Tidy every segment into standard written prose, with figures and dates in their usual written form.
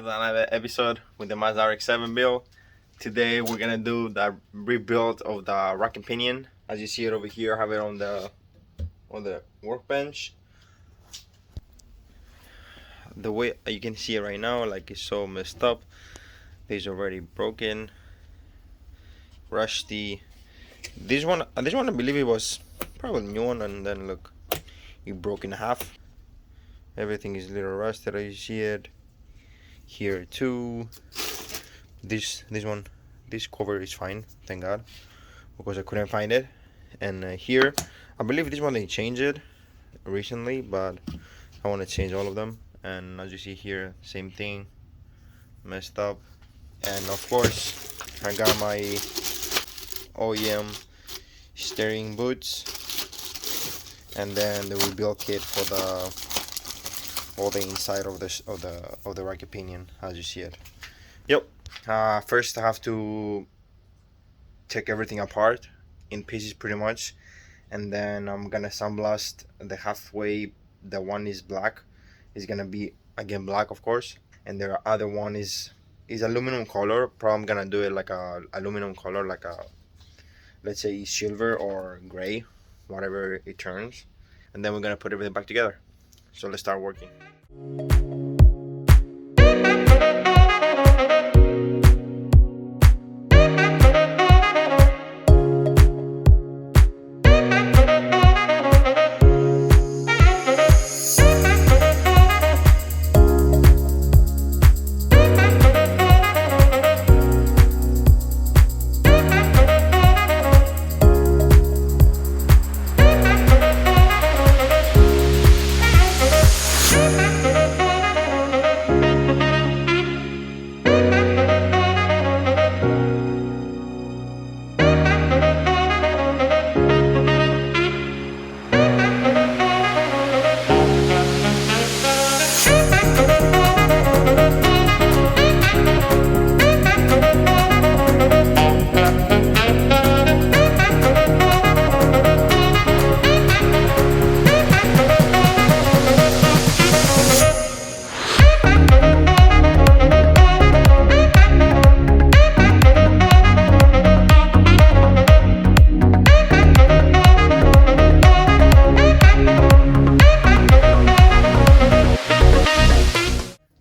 to another episode with the Mazda Rx7 build. Today we're gonna do the rebuild of the rack and pinion. As you see it over here, I have it on the workbench. The way you can see it right now, like it's so messed up. It's already broken, rusty. This one I believe it was probably new one, and then look, it broke in half. Everything is a little rusted, as you see it. Here too. This cover is fine, thank God, because I couldn't find it. And here, I believe this one they changed it recently, but I want to change all of them. And as you see here, same thing, messed up. And of course, I got my OEM steering boots, and then the rebuild kit for all the inside of the rack pinion, as you see it. Yep. First I have to take everything apart in pieces pretty much, and then I'm gonna sandblast the halfway. The one is black, is gonna be again black, of course, and the other one is aluminum color. Probably I'm gonna do it like a aluminum color, like a, let's say, silver or gray, whatever it turns, and then we're gonna put everything back together. So let's start working.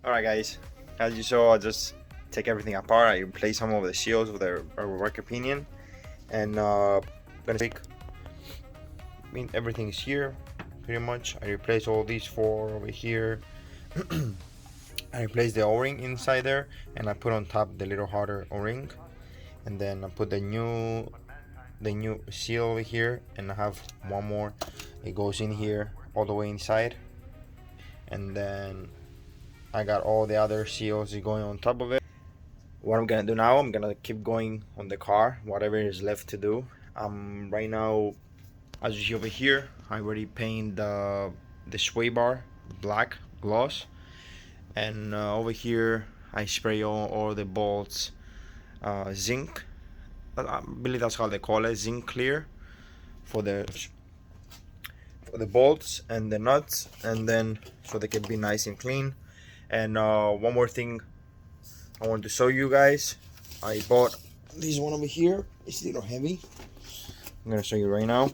Alright guys, as you saw, I just take everything apart. I replace some of the shields with the rack pinion, and gonna take, everything is here pretty much. I replace all these four over here. I replace the O-ring inside there, and I put on top the little harder O-ring, and then I put the new seal over here, and I have one more. It goes in here all the way inside, and then I got all the other seals going on top of it. What I'm gonna do now, I'm gonna keep going on the car, whatever is left to do. Right now, as you see over here, I already painted the sway bar black gloss, and over here I spray all the bolts zinc. I believe that's how they call it, zinc clear, for the bolts and the nuts, and then so they can be nice and clean. And one more thing I want to show you guys. I bought this one over here. It's a little heavy. I'm gonna show you right now,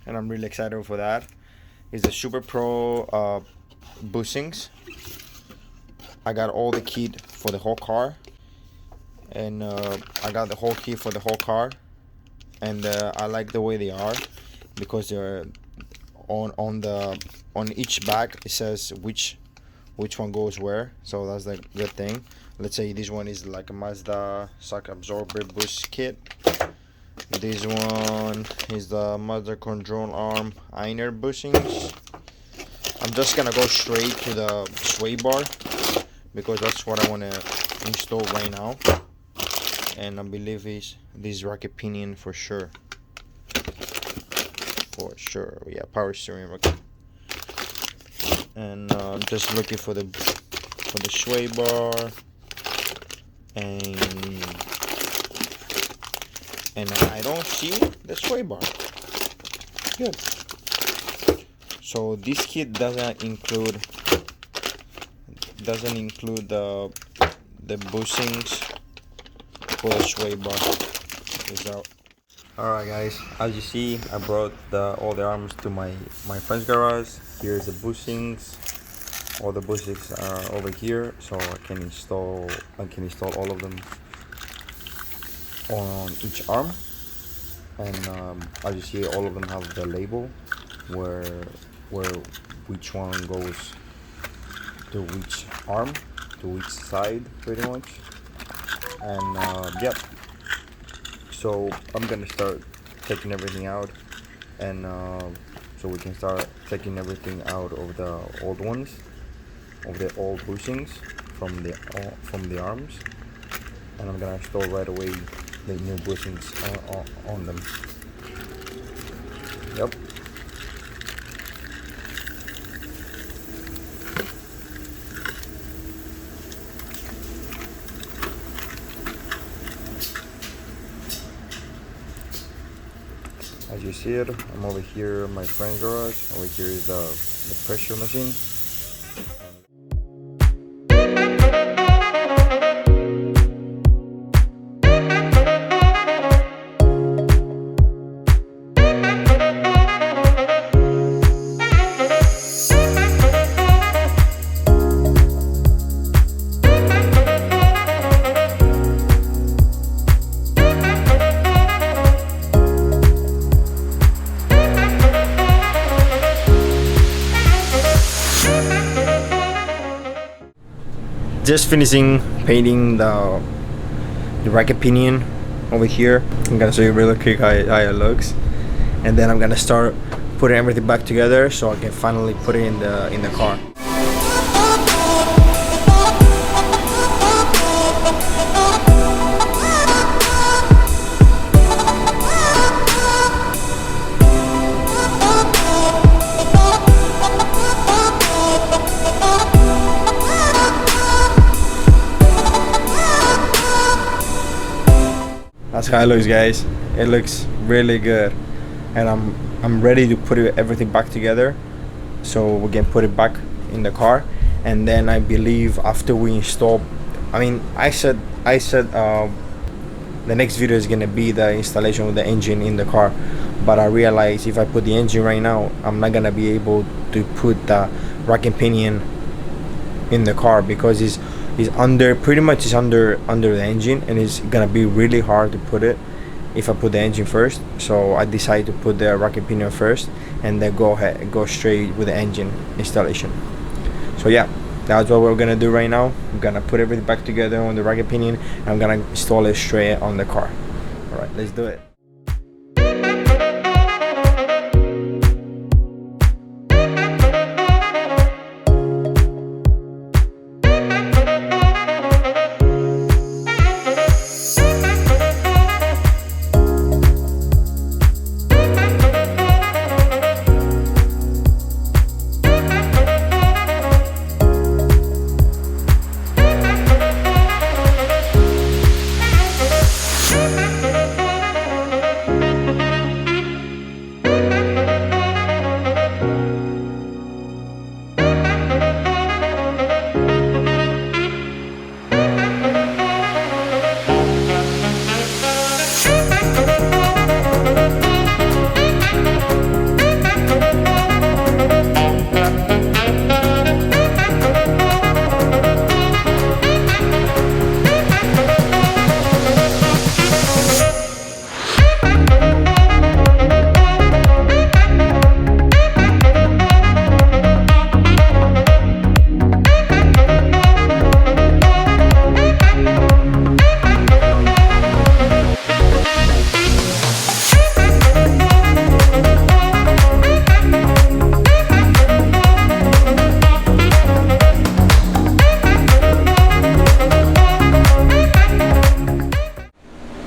and I'm really excited for that. It's the Super Pro bushings. I got all the kit for the whole car, and I got the whole kit for the whole car, and I like the way they are, because they're on each bag it says which one goes where, so that's the good thing. Let's say this one is like a Mazda shock absorber bush kit. This one is the Mazda control arm iron bushings. I'm just gonna go straight to the sway bar, because that's what I want to install right now, and I believe is this rack pinion for sure. Yeah, power steering rack. And I'm just looking for the sway bar, and I don't see the sway bar. Good. So this kit doesn't include doesn't include the bushings for the sway bar. Is out. Alright guys, as you see, I brought all the arms to my friend's garage. Here's the bushings. All the bushings are over here, so I can install all of them on each arm. And as you see, all of them have the label where which one goes to which arm, to which side, pretty much. And yep. So I'm gonna start taking everything out, and so we can start taking everything out of the old ones, of the old bushings from the arms, and I'm gonna install right away the new bushings on them. Yep. As you see it, I'm over here in my friend's garage. Over here is the pressure machine. Just finishing painting the racket pinion over here. I'm gonna show you really quick how it looks, and then I'm gonna start putting everything back together so I can finally put it in the car. That's how it looks, guys. It looks really good, and I'm ready to put everything back together so we can put it back in the car. And then I believe after we install, I said the next video is gonna be the installation of the engine in the car, but I realized if I put the engine right now, I'm not gonna be able to put the rack and pinion in the car because it's under the engine, and it's gonna be really hard to put it if I put the engine first. So I decided to put the rack and pinion first, and then go straight with the engine installation. So yeah, that's what we're gonna do right now. I'm gonna put everything back together on the rack and pinion, and I'm gonna install it straight on the car. All right, let's do it.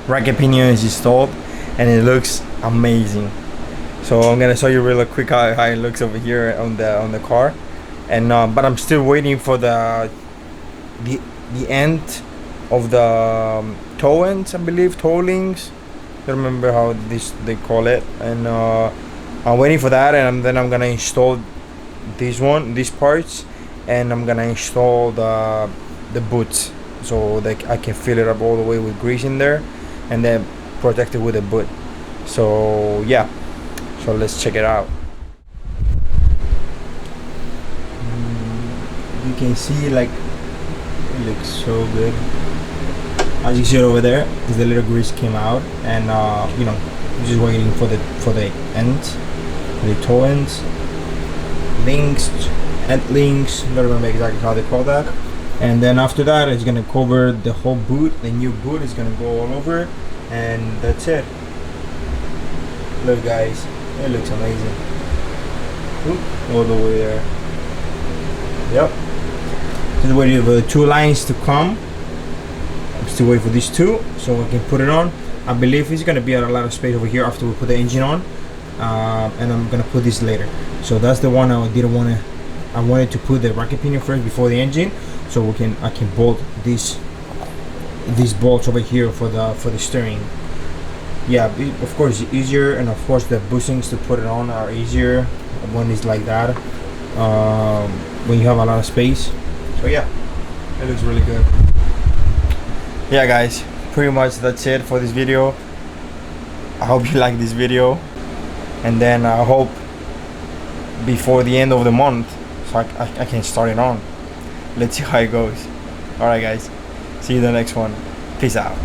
Racket pinion is installed, and it looks amazing. So I'm gonna show you really quick how it looks over here on the car, and but I'm still waiting for the end of the toe ends, I believe, toe links. I don't remember how they call it, and I'm waiting for that, and then I'm gonna install these parts, and I'm gonna install the boot so that I can fill it up all the way with grease in there and then protect it with a boot. So yeah, so let's check it out. You can see, like, it looks so good. As you see it over there, the little grease came out, and you know, just waiting for the ends, the toe ends, end links. I don't remember exactly how they call that. And then after that, it's gonna cover the whole boot. The new boot is gonna go all over, and that's it. Look, guys, it looks amazing. Oop, all the way there. Yep. Just waiting for the two lines to come. I'm still waiting for these two so I can put it on. I believe it's gonna be a lot of space over here after we put the engine on, and I'm gonna put this later. So that's the one I didn't want to. I wanted to put the racket pinion first before the engine, so I can bolt these bolts over here for the steering. Yeah, of course it's easier, and of course the bushings to put it on are easier when it's like that, when you have a lot of space. So yeah, it looks really good. Yeah, guys, pretty much that's it for this video. I hope you like this video, and then I hope before the end of the month so I can start it on. Let's see how it goes. Alright, guys, see you in the next one. Peace out.